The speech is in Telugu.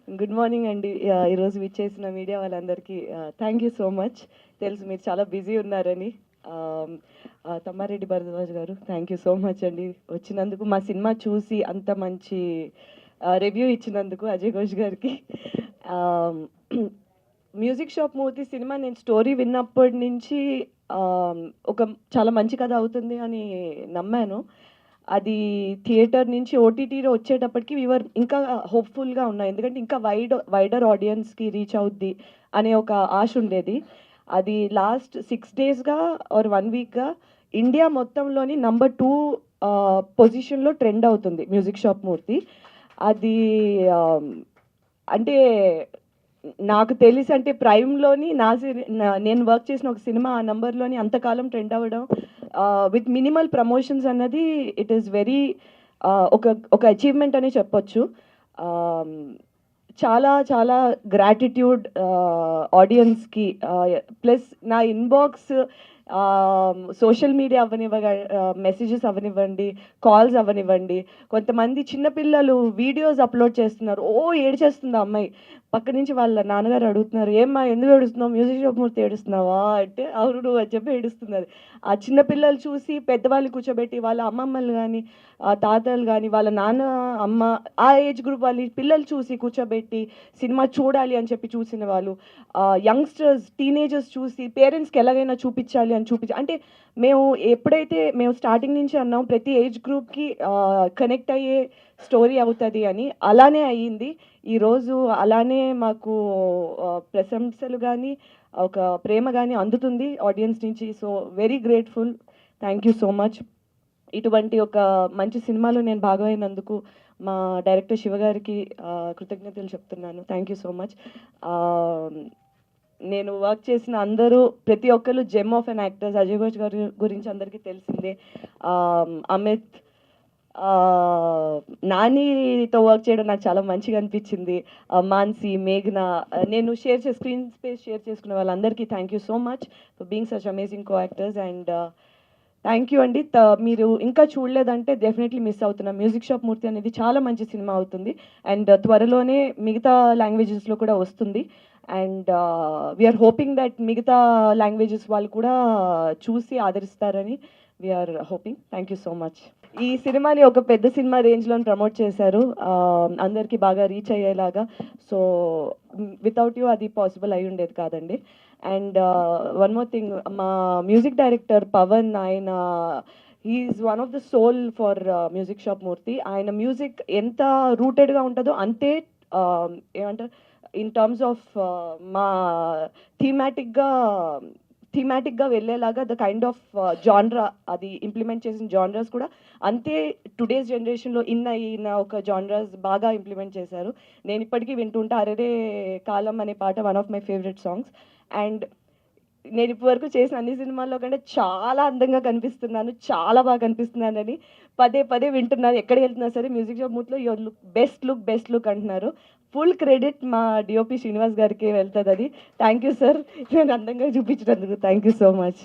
గుడ్ మార్నింగ్ అండి. ఈరోజు విచ్చేసిన మీడియా వాళ్ళందరికీ థ్యాంక్ యూ సో మచ్. తెలుసు మీరు చాలా బిజీ ఉన్నారని. తమ్మారెడ్డి భరద్వాజ్ గారు థ్యాంక్ యూ సో మచ్ అండి వచ్చినందుకు, మా సినిమా చూసి అంత మంచి రివ్యూ ఇచ్చినందుకు అజయ్ ఘోష్ గారికి. మ్యూజిక్ షాప్ మూర్తి సినిమా నేను స్టోరీ విన్నప్పటి నుంచి ఒక చాలా మంచి కథ అవుతుంది అని నమ్మాను. అది థియేటర్ నుంచి ఓటీటీలో వచ్చేటప్పటికి వీవర్ ఇంకా హోప్ఫుల్గా ఉన్నాయి, ఎందుకంటే ఇంకా వైడర్ ఆడియన్స్కి రీచ్ అవుద్ది అనే ఒక ఆశ ఉండేది. అది లాస్ట్ 6 డేస్గా ఆర్ 1 వీక్గా ఇండియా మొత్తంలోని నంబర్ 2 పొజిషన్లో ట్రెండ్ అవుతుంది మ్యూజిక్ షాప్ మూర్తి. అది అంటే నాకు తెలిసి అంటే ప్రైమ్లోని నేను వర్క్ చేసిన ఒక సినిమా ఆ నంబర్లోని అంతకాలం ట్రెండ్ అవ్వడం విత్ మినిమల్ ప్రమోషన్స్ అన్నది ఇట్ ఈస్ వెరీ ఒక ఒక అచీవ్మెంట్ అనే చెప్పొచ్చు. చాలా చాలా గ్రాటిట్యూడ్ ఆడియన్స్కి. ప్లస్ నా ఇన్బాక్స్ సోషల్ మీడియా మెసేజెస్ అవ్వనివ్వండి, కాల్స్ అవ్వనివ్వండి, కొంతమంది చిన్నపిల్లలు వీడియోస్ అప్లోడ్ చేస్తున్నారు. ఏడ్చేస్తుంది ఆ అమ్మాయి. పక్క నుంచి వాళ్ళ నాన్నగారు అడుగుతున్నారు, ఏమ్మా ఎందుకు ఏడుస్తున్నావు, మ్యూజిక్ షాప్ మూర్తి ఏడుస్తున్నావా అంటే అవును అని చెప్పి ఏడుస్తున్నారు. ఆ చిన్నపిల్లలు చూసి పెద్దవాళ్ళు కూర్చోబెట్టి వాళ్ళ అమ్మమ్మలు కానీ తాతలు కానీ వాళ్ళ నాన్న అమ్మ ఆ ఏజ్ గ్రూప్ వాళ్ళ పిల్లలు చూసి కూర్చోబెట్టి సినిమా చూడాలి అని చెప్పి చూసిన వాళ్ళు, యంగ్స్టర్స్ టీనేజర్స్ చూసి పేరెంట్స్కి ఎలాగైనా చూపించాలి అని అంటే ఎప్పుడైతే మేము స్టార్టింగ్ నుంచి అన్నాం ప్రతి ఏజ్ గ్రూప్కి కనెక్ట్ అయ్యే స్టోరీ అవుతుంది అని, అలానే అయ్యింది. ఈరోజు అలానే మాకు ప్రశంసలు కానీ ఒక ప్రేమ కానీ అందుతుంది ఆడియన్స్ నుంచి. So very grateful, thank you so much. ఇటువంటి ఒక మంచి సినిమాలో నేను భాగమైనందుకు మా డైరెక్టర్ శివగారికి కృతజ్ఞతలు చెప్తున్నాను. Thank you so much. నేను వర్క్ చేసిన అందరూ ప్రతి ఒక్కరు gem of an actors. Ajay Ghosh గారి గురించి అందరికీ తెలిసిందే. అమిత్, నానితో వర్క్ చేయడం నాకు చాలా మంచిగా అనిపించింది. మాన్సీ, మేఘ్నా, నేను స్క్రీన్ స్పేస్ షేర్ చేసుకున్న వాళ్ళందరికీ thank you so much for being such amazing co actors. And thank you అండి. మీరు ఇంకా చూడలేదంటే డెఫినెట్లీ మిస్ అవుతున్నా. మ్యూజిక్ షాప్ మూర్తి అనేది చాలా మంచి సినిమా అవుతుంది అండ్ త్వరలోనే మిగతా లాంగ్వేజెస్లో కూడా వస్తుంది. అండ్ వీఆర్ హోపింగ్ దట్ మిగతా లాంగ్వేజెస్ వాళ్ళు కూడా చూసి ఆదరిస్తారని we are hoping. Thank you so much. ఈ సినిమాని ఒక పెద్ద సినిమా రేంజ్లో ప్రమోట్ చేశారు, అందరికీ బాగా రీచ్ అయ్యేలాగా. సో వితౌట్ యూ అది పాసిబుల్ అయి ఉండేది కాదండి. అండ్ వన్ మోర్ థింగ్, మా మ్యూజిక్ డైరెక్టర్ పవన్, ఆయన he is one of the soul for music shop Murthy. ఆయన మ్యూజిక్ ఎంత రూటెడ్గా ఉంటుందో అంతే ఏమంటారు ఇన్ టర్మ్స్ ఆఫ్ మా థీమాటిక్గా వెళ్ళేలాగా ద కైండ్ ఆఫ్ జాన్రా అది ఇంప్లిమెంట్ చేసిన జాన్రాస్ కూడా అంతే టుడేస్ జనరేషన్లో అయిన ఒక జాన్రాస్ బాగా ఇంప్లిమెంట్ చేశారు. నేను ఇప్పటికీ వింటుంటా అరేరే కాలం అనే పాట one of my favourite songs. And నేను ఇప్పటివరకు చేసిన అన్ని సినిమాల్లో కంటే చాలా అందంగా కనిపిస్తున్నాను, చాలా బాగా కనిపిస్తున్నానని పదే పదే వింటున్నాను. ఎక్కడికి వెళ్తున్నా సరే మ్యూజిక్ షాప్ మూర్తిలో యువర్ బెస్ట్ లుక్ అంటున్నారు. ఫుల్ క్రెడిట్ మా డిఓపి శ్రీనివాస్ గారికి వెళ్తుంది అది. థ్యాంక్ యూ సార్, నేను అందంగా చూపించినందుకు థ్యాంక్ యూ సో మచ్.